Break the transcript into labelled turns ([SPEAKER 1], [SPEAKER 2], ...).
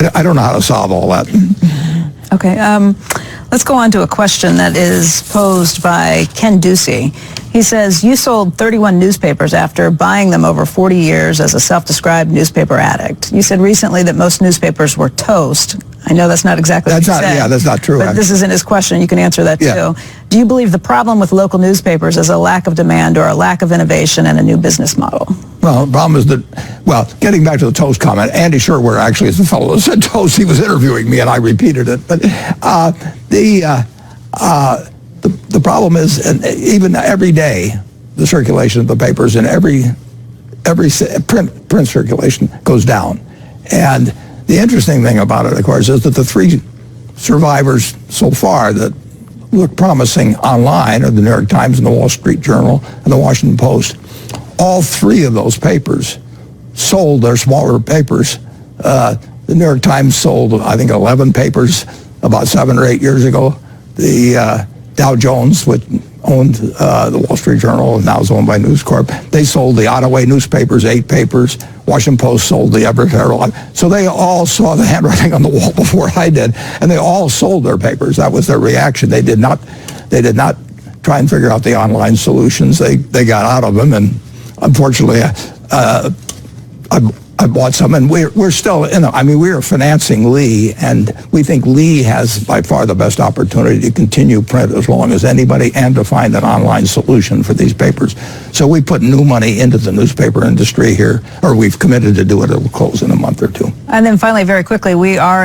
[SPEAKER 1] I don't know how to solve all that.
[SPEAKER 2] Okay, let's go on to a question that is posed by Ken Ducey. He says, you sold 31 newspapers after buying them over 40 years as a self-described newspaper addict. You said recently that most newspapers were toast. I know that's not exactly what you said.
[SPEAKER 1] Yeah, that's not true.
[SPEAKER 2] But this isn't his question. You can answer that too. Do you believe the problem with local newspapers is a lack of demand or a lack of innovation and a new business model?
[SPEAKER 1] Well, the problem is that, getting back to the toast comment, Andy Sherwood actually is the fellow that said toast. He was interviewing me and I repeated it. But the problem is, and even every day, the circulation of the papers and every print circulation goes down. And the interesting thing about it, of course, is that the three survivors so far that look promising online are the New York Times and the Wall Street Journal and the Washington Post. All three of those papers sold their smaller papers. The New York Times sold, I think, 11 papers about 7 or 8 years ago. The Dow Jones, which owned the Wall Street Journal and now is owned by News Corp, they sold the Ottaway newspapers, 8 papers. Washington Post sold the Everett Herald. So they all saw the handwriting on the wall before I did, and they all sold their papers. That was their reaction. They did not try and figure out the online solutions. They got out of them, and unfortunately, I bought some, and we're still in it. I mean, we are financing Lee, and we think Lee has by far the best opportunity to continue print as long as anybody and to find an online solution for these papers. So we put new money into the newspaper industry here, or we've committed to do it. It'll close in a month or two.
[SPEAKER 2] And then finally, very quickly, we are